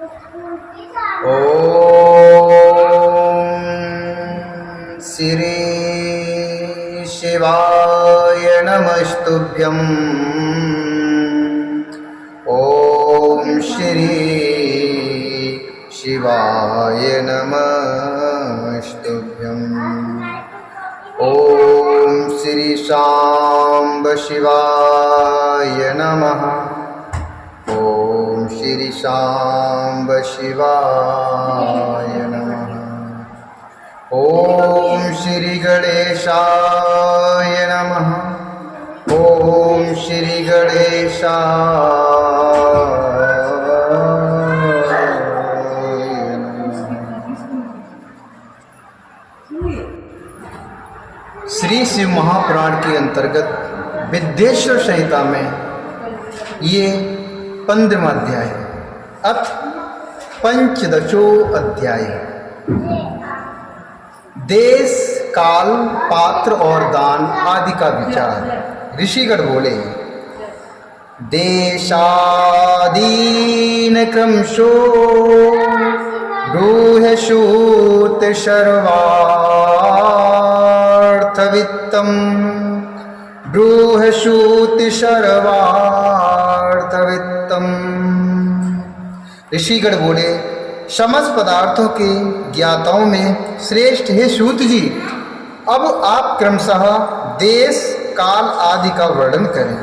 ओम श्री शिवाय नमस्तुभ्यं। ओम श्री शिवाय नमस्तुभ्यं। ओम श्री शांब शिवाय नमः। ओम श्री शांब शिवाय नमः। ओम श्री गणेशाय नमः। ओम श्री गणेशाय नमः। श्री शिव महापुराण के अंतर्गत विद्येश्वर संहिता में ये 15वां अध्याय है। अथ पंचदशो अध्याय। देश, काल, पात्र और दान आदि का विचार। ऋषिगण बोले, देशादीन क्रमशो रूहशूत शर्वार्थवित्तम् ब्रूहशूति शर्वार्थवित्तम्। ऋषिगण बोले, समस्त पदार्थों के ज्ञाताओं में श्रेष्ठ हे सूत जी, अब आप क्रमशः देश, काल आदि का वर्णन करें।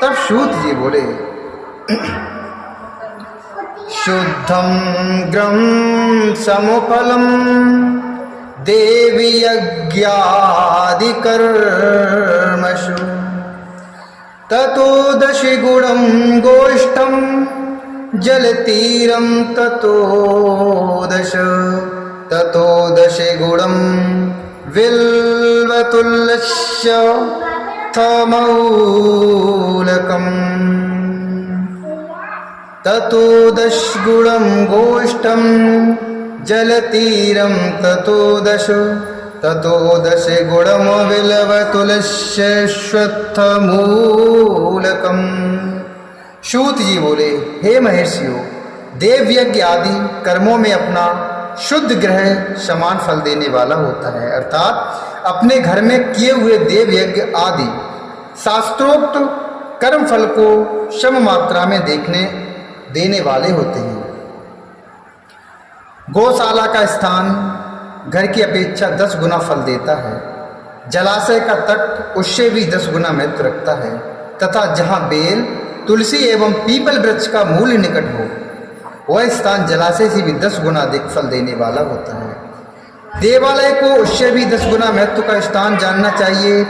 तब सूत जी बोले, शुद्धं ग्रम समुफलम देवी यज्ञादिकर्मसु ततो दशगुणं गोष्ठं जलतीरं ततो दशगुणं विल्वतुल्यस्य थमौलकम् ततो दशगुणं गोष्ठं जलतीरं ततो दशगुणं विल्वतुल्यस्य श्वत्थमूलकम्। सूत जी बोले, हे महर्षियों, देव यज्ञ आदि कर्मों में अपना शुद्ध ग्रह समान फल देने वाला होता है, अर्थात अपने घर में किए हुए देव यज्ञ आदि शास्त्रोक्त कर्म फल को सम मात्रा में देने वाले होते हैं। गौशाला का स्थान घर की अपेक्षा 10 गुना फल देता है। जलाशय का तट उससे भी 10 गुना महत्व रखता है, तथा जहाँ बेल, तुलसी एवं पीपल वृक्ष का मूल निकट हो, वह स्थान जलाशय से भी 10 गुना अधिक फल देने वाला होता है। देवालय को उससे भी 10 गुना महत्व का स्थान जानना चाहिए।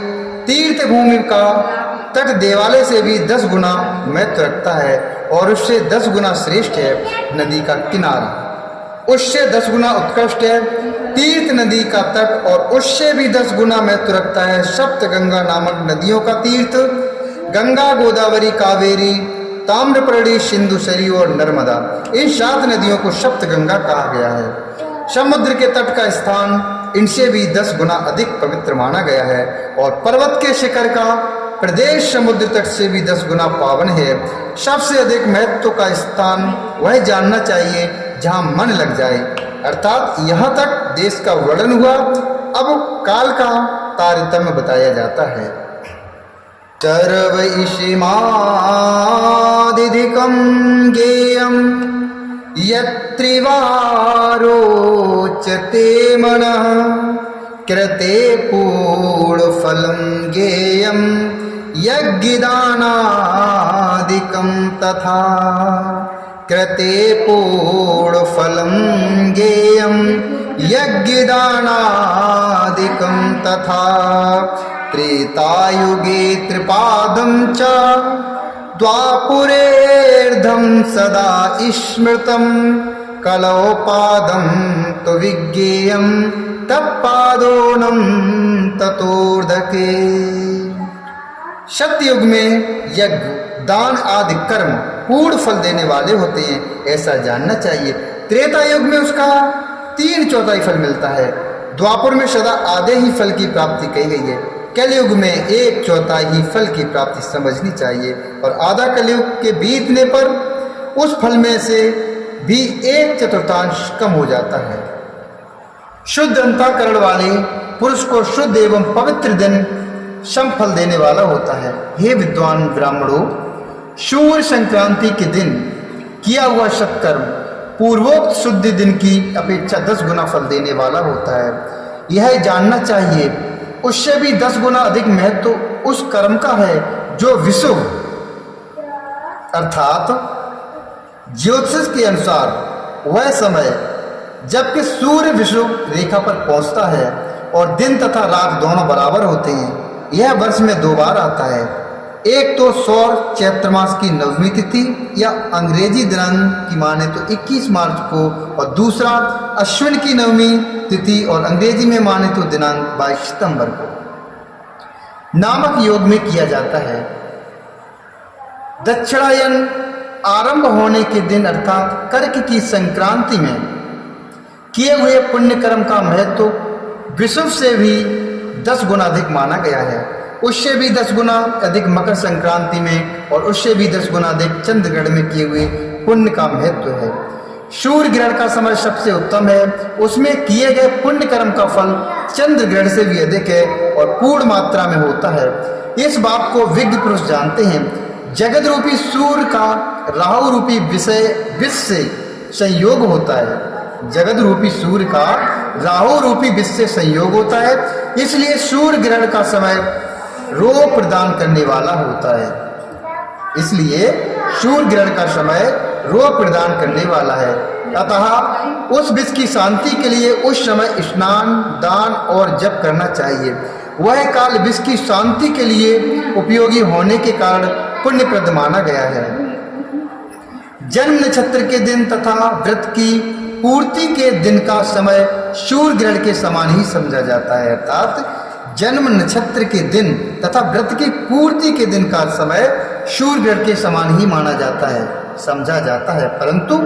तीर्थ भूमि का तट देवालय से भी 10 गुना महत्व रखता है और उससे 10 गुना श्रेष्ठ है नदी का किनारा। उससे 10 गुना उत्कृष्ट है तीर्थ नदी का तट और उससे भी 10 गुना महत्व रखता है सप्तगंगा नामक नदियों का तीर्थ। गंगा, गोदावरी, कावेरी, ताम्रपर्णी, सिंधुसरी और नर्मदा, इन 7 नदियों को सप्तगंगा कहा गया है। समुद्र के तट का स्थान इनसे भी 10 गुना अधिक पवित्र माना गया है और पर्वत के शिखर का प्रदेश समुद्र तट से भी 10 गुना पावन है। सबसे अधिक महत्व का स्थान वह जानना चाहिए जहाँ मन लग जाए, अर्थात यहाँ तक देश का वर्णन हुआ। अब काल का तारतम्य बताया जाता है। चरवैषिमादिधिकं ज्ञेयं यत्त्रिवारोचते मनः कृते पूर्णफलं ज्ञेयं यज्ञदानादिकं तथा कृते पूर्णफलं ज्ञेयं यज्ञदानादिकं तथा त्रेतायुगे त्रिपादं च द्वापुरेर्धं सदा स्मृतं कलौ पादं तु विज्ञेयं तत्पादोनं ततोर्धके। सत्ययुग में यज्ञ, दान आदि कर्म पूर्ण फल देने वाले होते हैं, ऐसा जानना चाहिए। त्रेता युग में उसका 3/4 फल मिलता है। द्वापर में सदा आधे ही फल की प्राप्ति कही गई है। कलयुग में 1/4 ही फल की प्राप्ति समझनी चाहिए और आधा कलयुग के बीतने पर उस फल में से भी 1/4 कम हो जाता है। शुद्ध अंतःकरण वाले पुरुष को शुद्ध एवं पवित्र दिन समफल देने वाला होता है। हे विद्वान ब्राह्मणों, सूर्य संक्रांति के दिन किया हुआ सत्कर्म पूर्वोक्त शुद्ध दिन की अपेक्षा 10 गुना फल देने वाला होता है। यह जानना चाहिए, उससे भी 10 गुना अधिक महत्व उस कर्म का है जो विषुव अर्थात ज्योतिष के अनुसार वह समय जबकि सूर्य विषुव रेखा पर पहुंचता है और दिन तथा रात दोनों बराबर होते हैं। यह वर्ष में 2 बार आता है, एक तो सौर चैत्र मास की नवमी तिथि या अंग्रेजी दिनांक की माने तो 21 मार्च को, और दूसरा अश्विन की नवमी तिथि और अंग्रेजी में माने तो दिनांक 22 सितंबर को। नामक योग में किया जाता है। दक्षिणायन आरंभ होने के दिन अर्थात कर्क की संक्रांति में किए हुए पुण्य कर्म का महत्व विषुव से भी 10 गुना अधिक माना गया है। उससे भी 10 गुना अधिक मकर संक्रांति में और उससे भी 10 गुना अधिक चंद्रग्रहण में किए हुए पुण्य का महत्व है। सूर्य ग्रहण का समय सबसे उत्तम है, उसमें किए गए पुण्य कर्म का फल चंद्र ग्रहण से भी अधिक है और पूर्ण मात्रा में होता है। इस बात को विज्ञ पुरुष जानते हैं। जगत रूपी सूर्य का राहु रूपी विष से संयोग होता है। जगत रूपी सूर्य का राहु रूपी विष से संयोग होता है, इसलिए सूर्य ग्रहण का समय रोग प्रदान करने वाला होता है। इसलिए सूर्य ग्रहण का समय रोग प्रदान करने वाला है। अतः उस विष की शांति के लिए उस समय स्नान, दान और जप करना चाहिए। वह काल विष की शांति के लिए उपयोगी होने के कारण पुण्यप्रद माना गया है। जन्म नक्षत्र के दिन तथा व्रत की पूर्ति के दिन का समय सूर्य ग्रहण के समान ही समझा जाता है। अर्थात जन्म नक्षत्र के दिन तथा व्रत की पूर्ति के दिन का समय सूर्य ग्रहण के समान ही माना जाता है, समझा जाता है। परंतु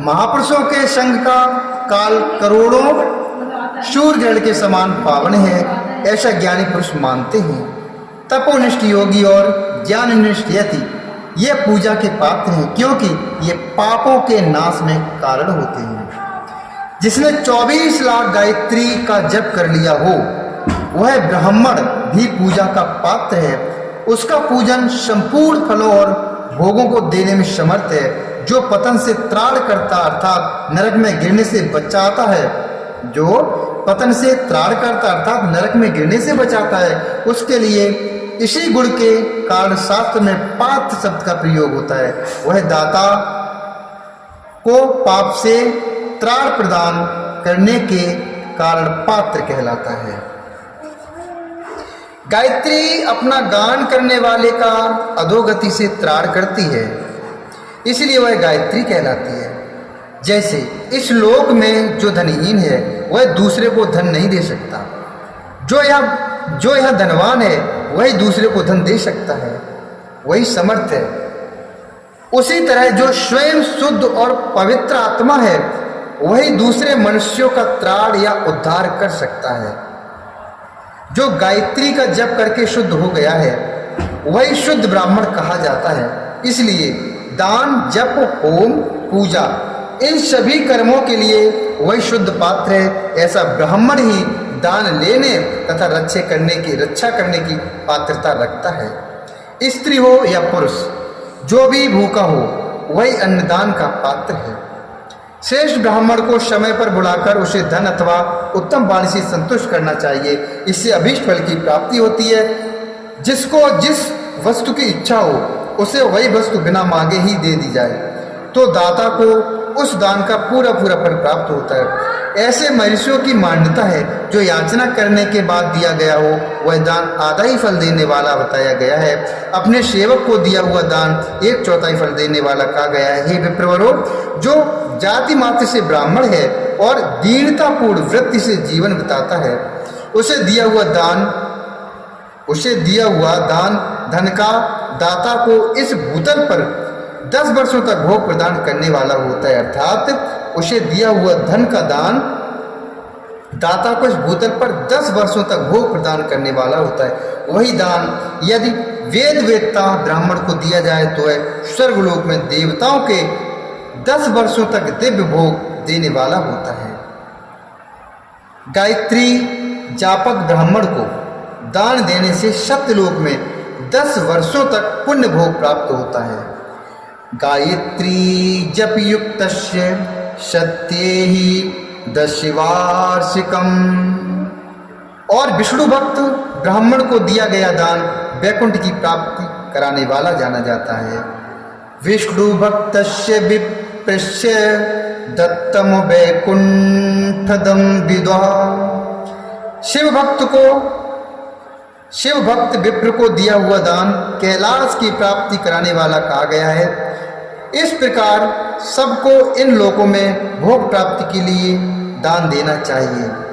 महापुरुषों के संग का काल करोड़ों सूर्य ग्रहण के समान पावन है, ऐसा ज्ञानी पुरुष मानते हैं। तपोनिष्ठ योगी और ज्ञाननिष्ठ यति ये पूजा के पात्र हैं, क्योंकि ये पापों के नाश में कारण होते हैं। जिसने 24 लाख गायत्री का जप कर लिया हो वह ब्राह्मण भी पूजा का पात्र है। उसका पूजन संपूर्ण फलों और भोगों को देने में समर्थ है। जो पतन से त्राण करता अर्थात नरक में गिरने से बचाता है, जो पतन से त्राण करता अर्थात नरक में गिरने से बचाता है, उसके लिए इसी गुण के कारण शास्त्र में पात्र शब्द का प्रयोग होता है। वह दाता को पाप से त्राण प्रदान करने के कारण पात्र कहलाता है। गायत्री अपना गान करने वाले का अधोगति से त्राण करती है, इसलिए वह गायत्री कहलाती है। जैसे इस लोक में जो धनहीन है वह दूसरे को धन नहीं दे सकता, जो यह धनवान है वही दूसरे को धन दे सकता है, वही समर्थ है। उसी तरह जो स्वयं शुद्ध और पवित्र आत्मा है वही दूसरे मनुष्यों का त्राण या उद्धार कर सकता है। जो गायत्री का जप करके शुद्ध हो गया है वही शुद्ध ब्राह्मण कहा जाता है। इसलिए दान, जप, होम, पूजा इन सभी कर्मों के लिए वही शुद्ध पात्र है। ऐसा ब्राह्मण ही दान लेने तथा रक्षा करने की पात्रता रखता है। स्त्री हो या पुरुष, जो भी भूखा हो वही अन्नदान का पात्र है। श्रेष्ठ ब्राह्मण को समय पर बुलाकर उसे धन अथवा उत्तम वाणी से संतुष्ट करना चाहिए। इससे अभीष्ट फल की प्राप्ति होती है। जिसको जिस वस्तु की इच्छा हो उसे वही वस्तु बिना मांगे ही दे दी जाए तो दाता को उस दान का पूरा फल प्राप्त होता है। ऐसे महर्षियों की मान्यता है, जो याचना करने के बाद दिया गया हो वह दान आधा ही फल देने वाला बताया गया है। अपने सेवक को दिया हुआ दान 1/4 फल देने वाला कहा गया है। हे विप्रवरों, जो जाति मात्र से ब्राह्मण है और दीनतापूर्ण वृत्ति से जीवन बिताता है, उसे दिया हुआ दान धन का दाता को इस भूतल पर 10 वर्षों तक भोग प्रदान करने वाला होता है। अर्थात उसे दिया हुआ धन का दान दाता को इस भूतल पर 10 वर्षों तक भोग प्रदान करने वाला होता है। वही दान यदि वेदता ब्राह्मण को दिया जाए तो वह स्वर्गलोक में देवताओं के 10 वर्षों तक दिव्य भोग देने वाला होता है। गायत्री जापक ब्राह्मण को दान देने से सत्यलोक में 10 वर्षों तक पुण्य भोग प्राप्त होता है। गायत्री जप युक्तस्य सत्येहि दशवार्षिकम। और विष्णु भक्त ब्राह्मण को दिया गया दान वैकुंठ की प्राप्ति कराने वाला जाना जाता है। विष्णु भक्तस्य विप्रस्य दत्तम वैकुंठदम विद्वा। शिव भक्त विप्र को दिया हुआ दान कैलाश की प्राप्ति कराने वाला कहा गया है। इस प्रकार सबको इन लोकों में भोग प्राप्ति के लिए दान देना चाहिए।